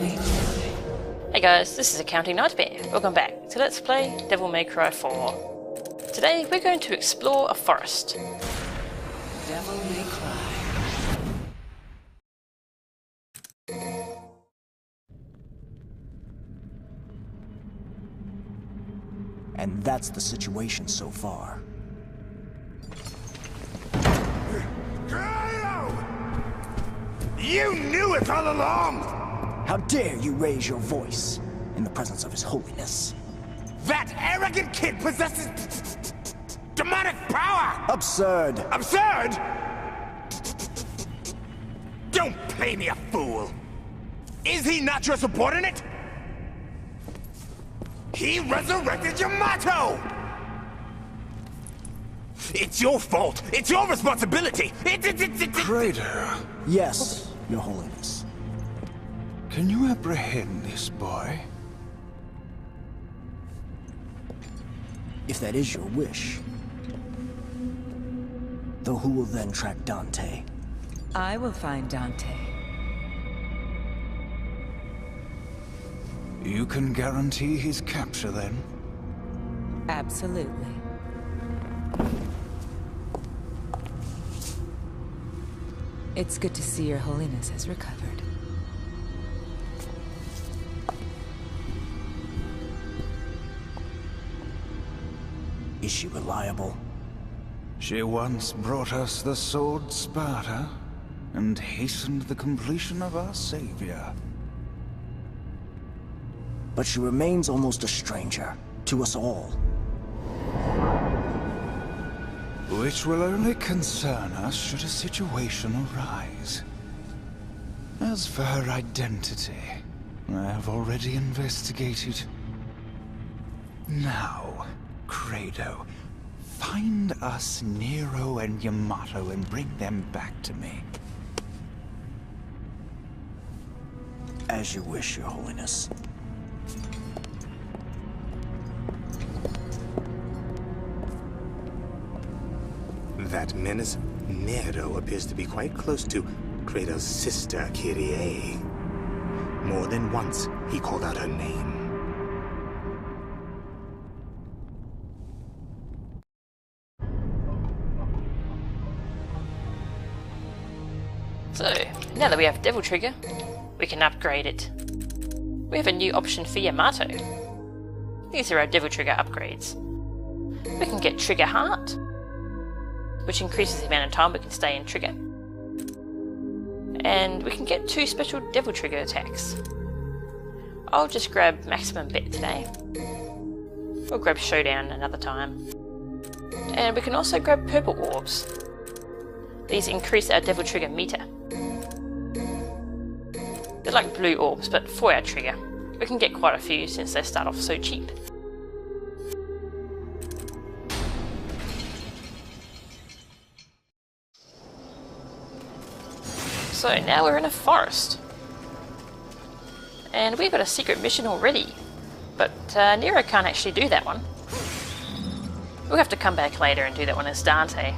Hey guys, this is Accounting Nightmare. Welcome back to Let's Play Devil May Cry 4. Today we're going to explore a forest. Devil May Cry. And that's the situation so far. You knew it all along! How dare you raise your voice in the presence of His Holiness? That arrogant kid possesses demonic power! Absurd! Absurd? Don't play me a fool! Is he not your subordinate? He resurrected Yamato! It's your fault! It's your responsibility! Kratos, Yes, Your Holiness. can you apprehend this boy? If that is your wish. Though who will then track Dante? I will find Dante. You can guarantee his capture then? Absolutely. It's good to see Your Holiness has recovered. Is she reliable? She once brought us the sword Sparta, and hastened the completion of our savior. But she remains almost a stranger to us all. Which will only concern us should a situation arise. As for her identity, I have already investigated. Now, Kratos, find us Nero and Yamato and bring them back to me. As you wish, Your Holiness. That menace, Nero, appears to be quite close to Kratos' sister, Kyrie. More than once, he called out her name. So, now that we have Devil Trigger, we can upgrade it. We have a new option for Yamato. These are our Devil Trigger upgrades. We can get Trigger Heart, which increases the amount of time we can stay in trigger. And we can get 2 special Devil Trigger attacks. I'll just grab Maximum Bet today. We'll grab Showdown another time. And we can also grab Purple Orbs. These increase our Devil Trigger meter. They're like blue orbs, but for our trigger. We can get quite a few since they start off so cheap. So now we're in a forest. And we've got a secret mission already. But Nero can't actually do that one. We'll have to come back later and do that one as Dante.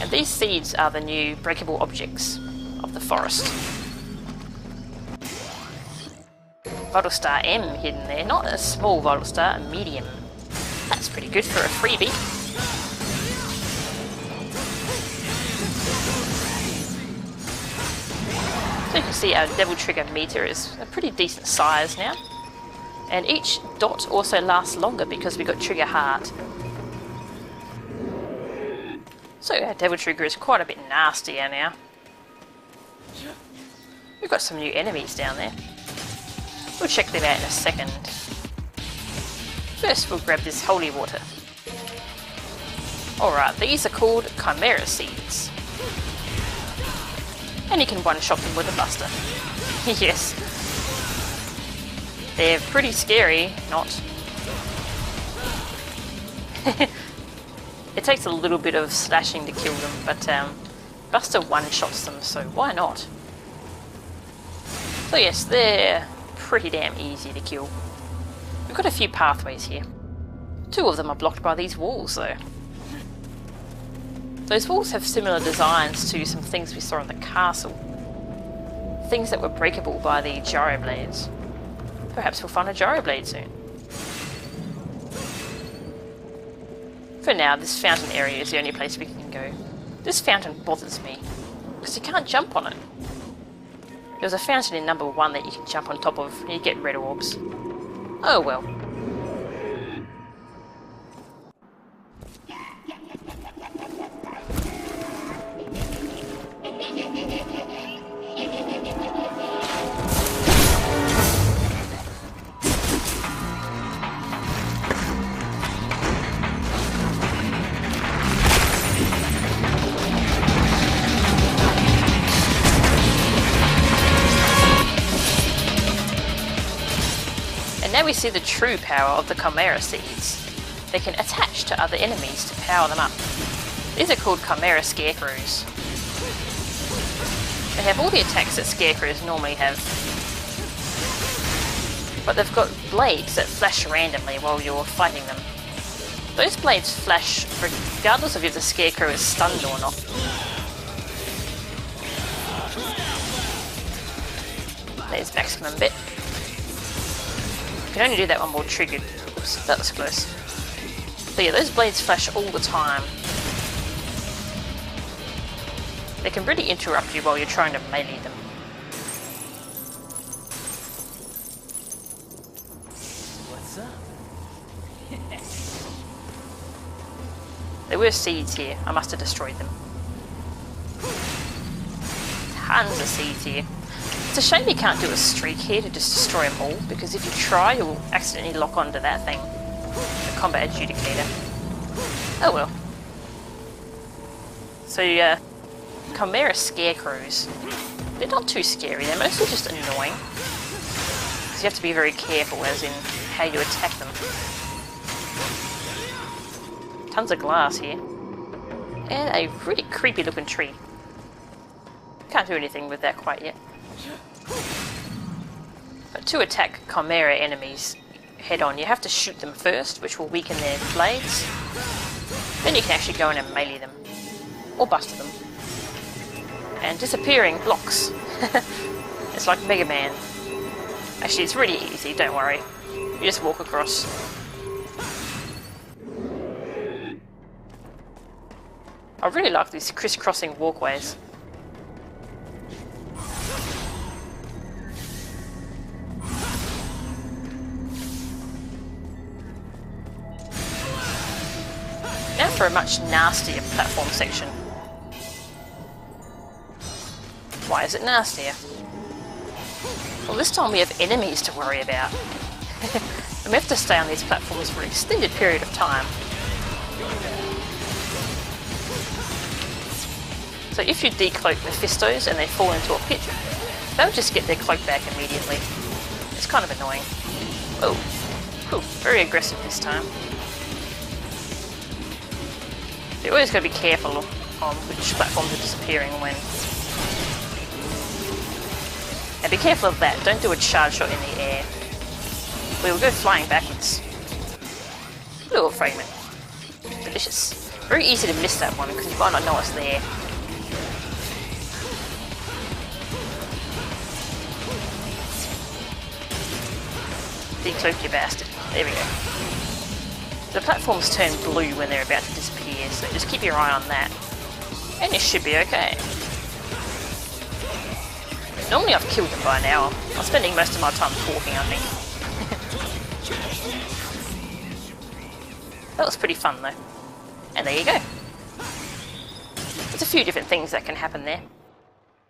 And these seeds are the new breakable objects of the forest. Vital Star M hidden there, not a small Vital Star, a medium. That's pretty good for a freebie. So you can see our Devil Trigger meter is a pretty decent size now. And each dot also lasts longer because we got Trigger Heart. So our Devil Trigger is quite a bit nastier now. We've got some new enemies down there. We'll check them out in a second. First we'll grab this holy water. Alright, these are called Chimera Seeds. And you can one-shot them with a buster. Yes. They're pretty scary, not. It takes a little bit of slashing to kill them, but Buster one-shots them, so why not? So yes, they're pretty damn easy to kill. We've got a few pathways here. 2 of them are blocked by these walls, though. Those walls have similar designs to some things we saw in the castle. things that were breakable by the gyro blades. Perhaps we'll find a gyro blade soon. For now, this fountain area is the only place we can go. This fountain bothers me, because you can't jump on it. There's a fountain in number 1 that you can jump on top of, and you get red orbs. Oh well. Now we see the true power of the Chimera Seeds. They can attach to other enemies to power them up. These are called Chimera Scarecrows. They have all the attacks that Scarecrows normally have, but they've got blades that flash randomly while you're fighting them. Those blades flash regardless of if the Scarecrow is stunned or not. There's maximum bit. You can only do that one more triggered. Oops, that was close. But yeah, those blades flash all the time. They can really interrupt you while you're trying to melee them. What's up? There were seeds here. I must have destroyed them. Tons of seeds here. It's a shame you can't do a streak here to just destroy them all, because if you try, you'll accidentally lock onto that thing. The combat adjudicator. Oh well. So yeah, Chimera Scarecrows. They're not too scary, they're mostly just annoying. Because you have to be very careful as in how you attack them. Tons of glass here. And a really creepy looking tree. Can't do anything with that quite yet. But to attack Chimera enemies head on, you have to shoot them first, which will weaken their blades. Then you can actually go in and melee them. Or buster them. And disappearing blocks. It's like Mega Man. Actually, it's really easy, don't worry. You just walk across. I really like these crisscrossing walkways. Now for a much nastier platform section. Why is it nastier? Well, this time we have enemies to worry about. And we have to stay on these platforms for an extended period of time. So if you decloak Mephistos and they fall into a pit, they'll just get their cloak back immediately. It's kind of annoying. Oh, cool. Very aggressive this time. You always got to be careful on which platforms are disappearing when. And be careful of that, don't do a charge shot in the air. We will go flying backwards. Little fragment. Delicious. Very easy to miss that one because you might not know it's there. Decloak, you bastard. There we go. The platforms turn blue when they're about to disappear, so just keep your eye on that. And it should be okay. Normally I've killed them by now. I'm spending most of my time talking, I think. That was pretty fun though. And there you go. There's a few different things that can happen there.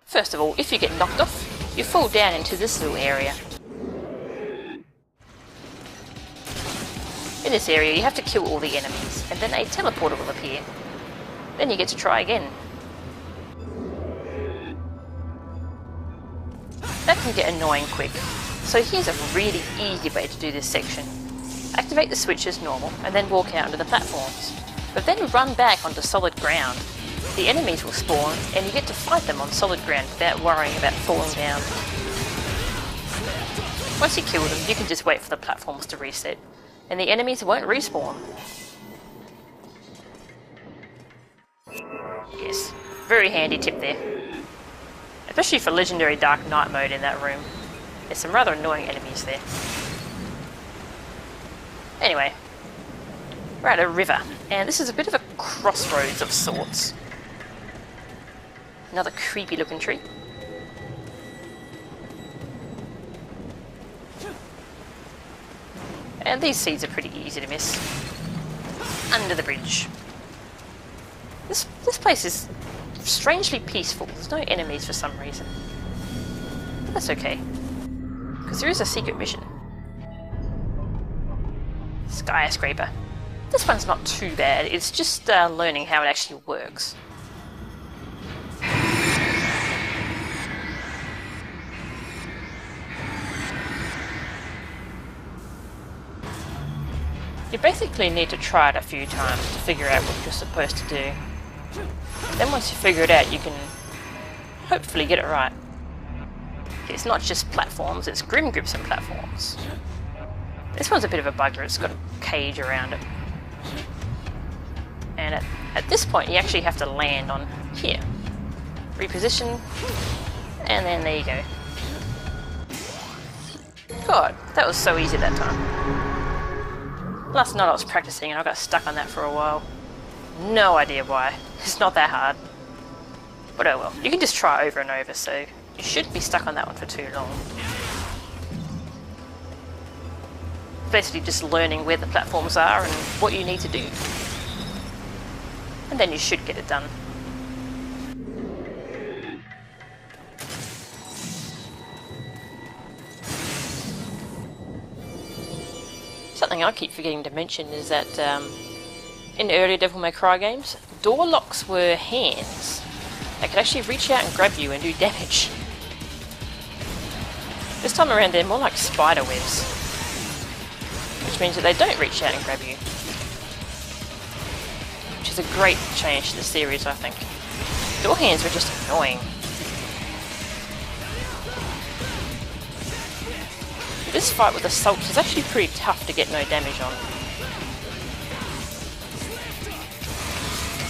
First of all, if you get knocked off, you fall down into this little area. In this area, you have to kill all the enemies, and then a teleporter will appear. Then you get to try again. That can get annoying quick, so here's a really easy way to do this section. Activate the switch as normal, and then walk out onto the platforms. But then run back onto solid ground. The enemies will spawn, and you get to fight them on solid ground without worrying about falling down. Once you kill them, you can just wait for the platforms to reset, and the enemies won't respawn. Yes, very handy tip there. Especially for Legendary Dark Knight mode in that room. There's some rather annoying enemies there. Anyway, we're at a river, and this is a bit of a crossroads of sorts. Another creepy looking tree. And these seeds are pretty easy to miss. Under the bridge. This place is strangely peaceful. There's no enemies for some reason. But that's okay. Because there is a secret mission. Skyscraper. This one's not too bad. It's just learning how it actually works. You basically need to try it a few times to figure out what you're supposed to do. Then once you figure it out, you can hopefully get it right. It's not just platforms, it's Grim Gripson platforms. This one's a bit of a bugger, it's got a cage around it. And at this point, you actually have to land on here. Reposition, and then there you go. God, that was so easy that time. Last night I was practicing and I got stuck on that for a while. No idea why. It's not that hard. But oh well. You can just try over and over, so you shouldn't be stuck on that one for too long. Basically just learning where the platforms are and what you need to do. And then you should get it done. Something I keep forgetting to mention is that in the earlier Devil May Cry games, door locks were hands. They could actually reach out and grab you and do damage. This time around they're more like spider webs, which means that they don't reach out and grab you. Which is a great change to the series, I think. Door hands were just annoying. This fight with assaults is actually pretty tough to get no damage on.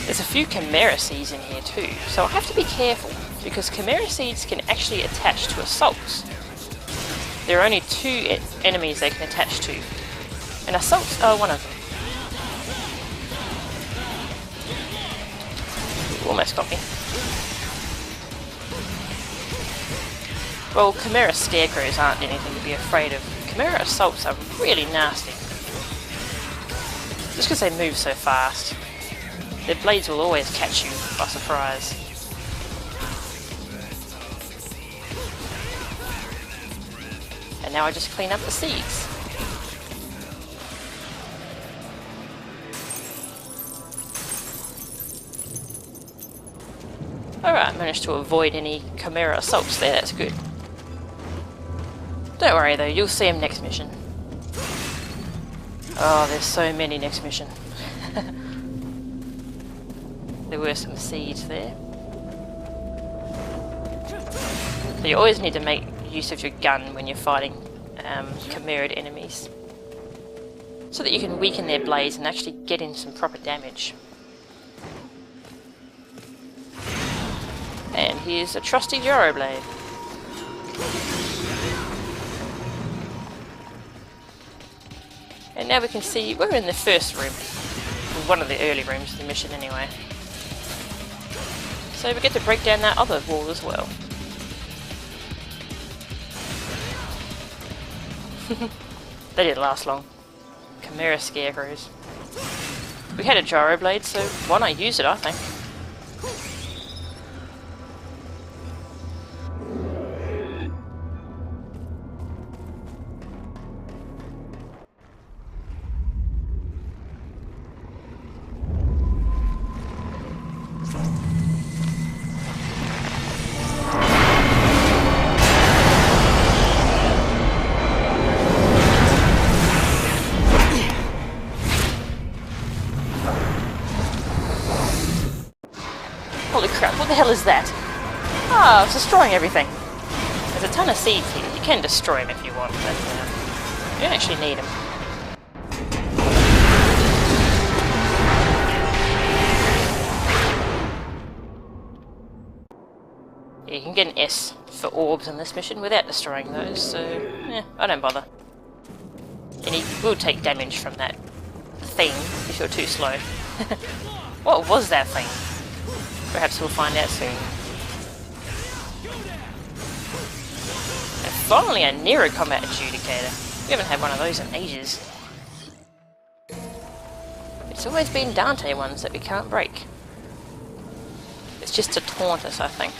There's a few Chimera Seeds in here too, so I have to be careful, because Chimera Seeds can actually attach to assaults. There are only 2 enemies they can attach to, and assaults are one of them. Ooh, almost got me. Well, Chimera Scarecrows aren't anything to be afraid of. Chimera Assaults are really nasty. Just because they move so fast. Their blades will always catch you by surprise. And now I just clean up the seeds. Alright, managed to avoid any Chimera Assaults there, that's good. Don't worry though, you'll see him next mission. Oh, there's so many next mission. There were some seeds there. So you always need to make use of your gun when you're fighting Chimera enemies, so that you can weaken their blades and actually get in some proper damage. And here's a trusty Gyro Blade. And now we can see we're in the first room. One of the early rooms of the mission anyway. So we get to break down that other wall as well. They didn't last long. Chimera Scarecrows. We had a Gyro Blade, so why not use it, I think. Holy crap, what the hell is that? Ah, it's destroying everything. There's a ton of seeds here. You can destroy them if you want, but you don't actually need them. Yeah, You can get an S for orbs in this mission without destroying those, so yeah, I don't bother. And you will take damage from that thing if you're too slow. What was that thing? Perhaps we'll find out soon. And finally a Nero Combat Adjudicator. We haven't had one of those in ages. It's always been Dante ones that we can't break. It's just to taunt us, I think.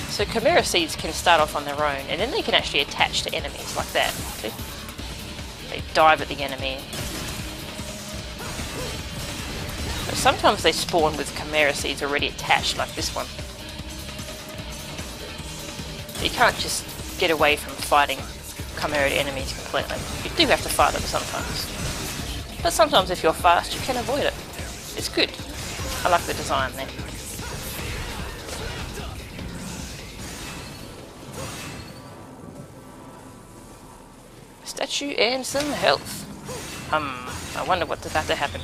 So Chimera Seeds can start off on their own, and then they can actually attach to enemies like that. See? They dive at the enemy. But sometimes they spawn with Chimera Seeds already attached, like this one. You can't just get away from fighting Chimera enemies completely. You do have to fight them sometimes. But sometimes if you're fast, you can avoid it. It's good. I like the design there. Statue and some health. I wonder what's about to happen.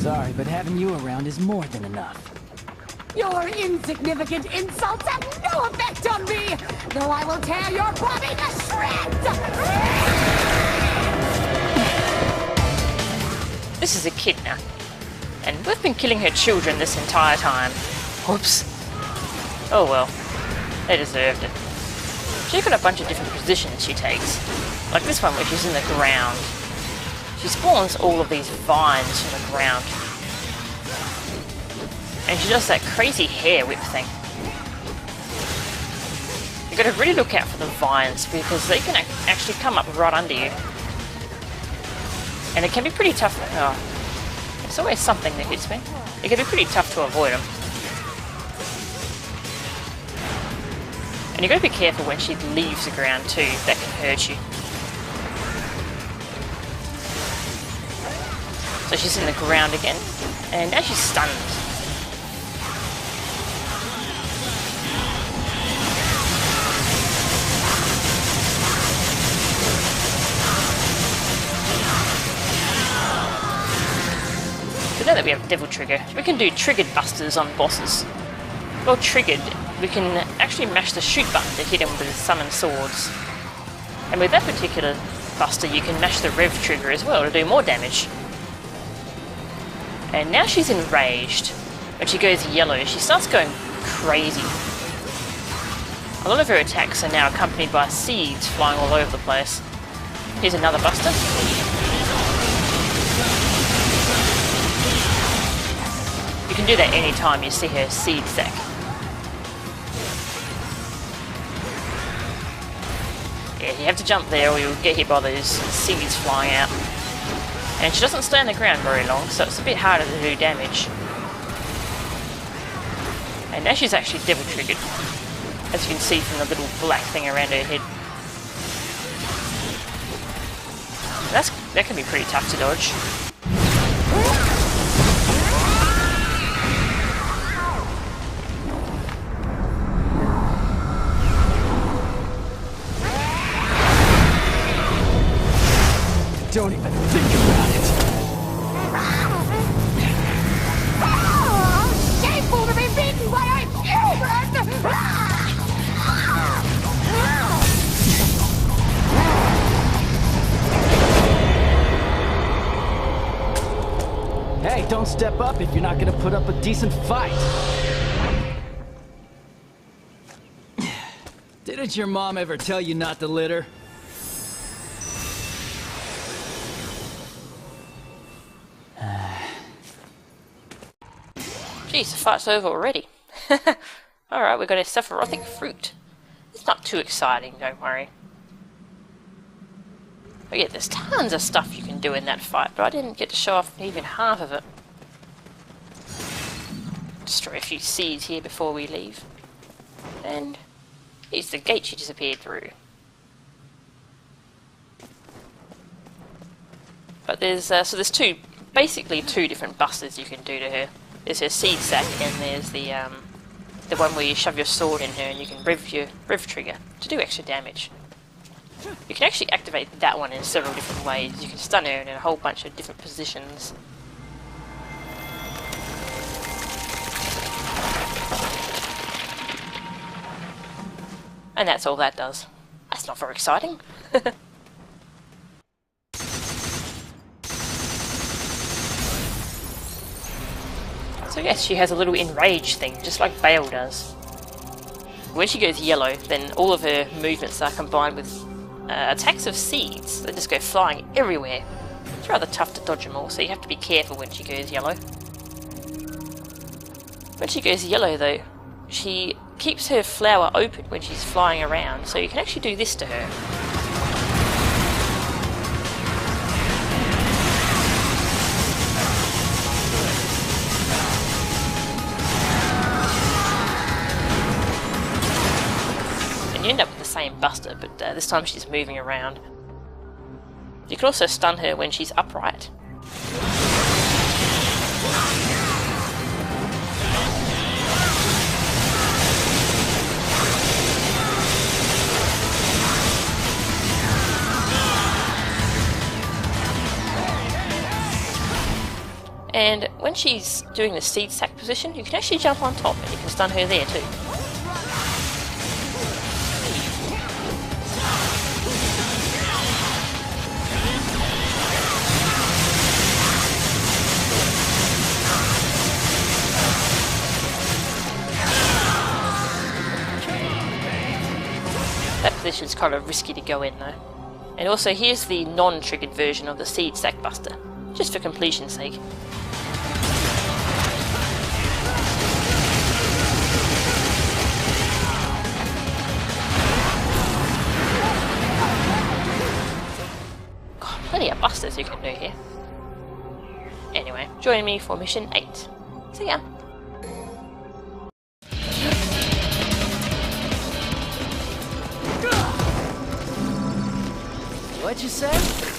Sorry, but having you around is more than enough. Your insignificant insults have no effect on me, though I will tear your body to shreds! This is Echidna, and we've been killing her children this entire time. Whoops. Oh well, they deserved it. She's got a bunch of different positions she takes, like this one where she's in the ground. She spawns all of these vines from the ground. And she does that crazy hair whip thing. You've got to really look out for the vines because they can actually come up right under you. And it can be pretty tough. Oh, it's always something that hits me. It can be pretty tough to avoid them. And you've got to be careful when she leaves the ground too. That can hurt you. So she's in the ground again, and now she's stunned. So now that we have Devil Trigger, we can do triggered busters on bosses. Well, triggered, we can actually mash the shoot button to hit him with summon swords. And with that particular buster, you can mash the rev trigger as well to do more damage. And now she's enraged. When she goes yellow, she starts going crazy. A lot of her attacks are now accompanied by seeds flying all over the place. Here's another buster. You can do that anytime you see her seed stack. Yeah, you have to jump there or you'll get hit by those seeds flying out. And she doesn't stay on the ground very long, so it's a bit harder to do damage. And now she's actually devil triggered, as you can see from the little black thing around her head. That can be pretty tough to dodge. Don't even think about it. step up if you're not gonna put up a decent fight. Didn't your mom ever tell you not to litter? Jeez, the fight's over already. Alright, we've got a Sephirotic fruit. It's not too exciting, don't worry. Oh yeah, there's tons of stuff you can do in that fight, but I didn't get to show off even half of it. Destroy a few seeds here before we leave. And here's the gate she disappeared through. But there's basically two different busters you can do to her. There's her seed sack, and there's the one where you shove your sword in her and you can rev trigger to do extra damage. You can actually activate that one in several different ways. You can stun her in a whole bunch of different positions. And that's all that does. That's not very exciting. So yes, she has a little enrage thing, just like Bale does. When she goes yellow, then all of her movements are combined with attacks of seeds that just go flying everywhere. It's rather tough to dodge them all, so you have to be careful when she goes yellow. When she goes yellow though, she keeps her flower open when she's flying around, so you can actually do this to her. You end up with the same buster, but this time she's moving around. You can also stun her when she's upright. And when she's doing the seed sack position, you can actually jump on top and you can stun her there too. That position's kind of risky to go in though. And also here's the non-triggered version of the Seed Sack Buster, just for completion's sake. God, plenty of busters you can do here. Anyway, join me for mission 8. See ya! What'd you say?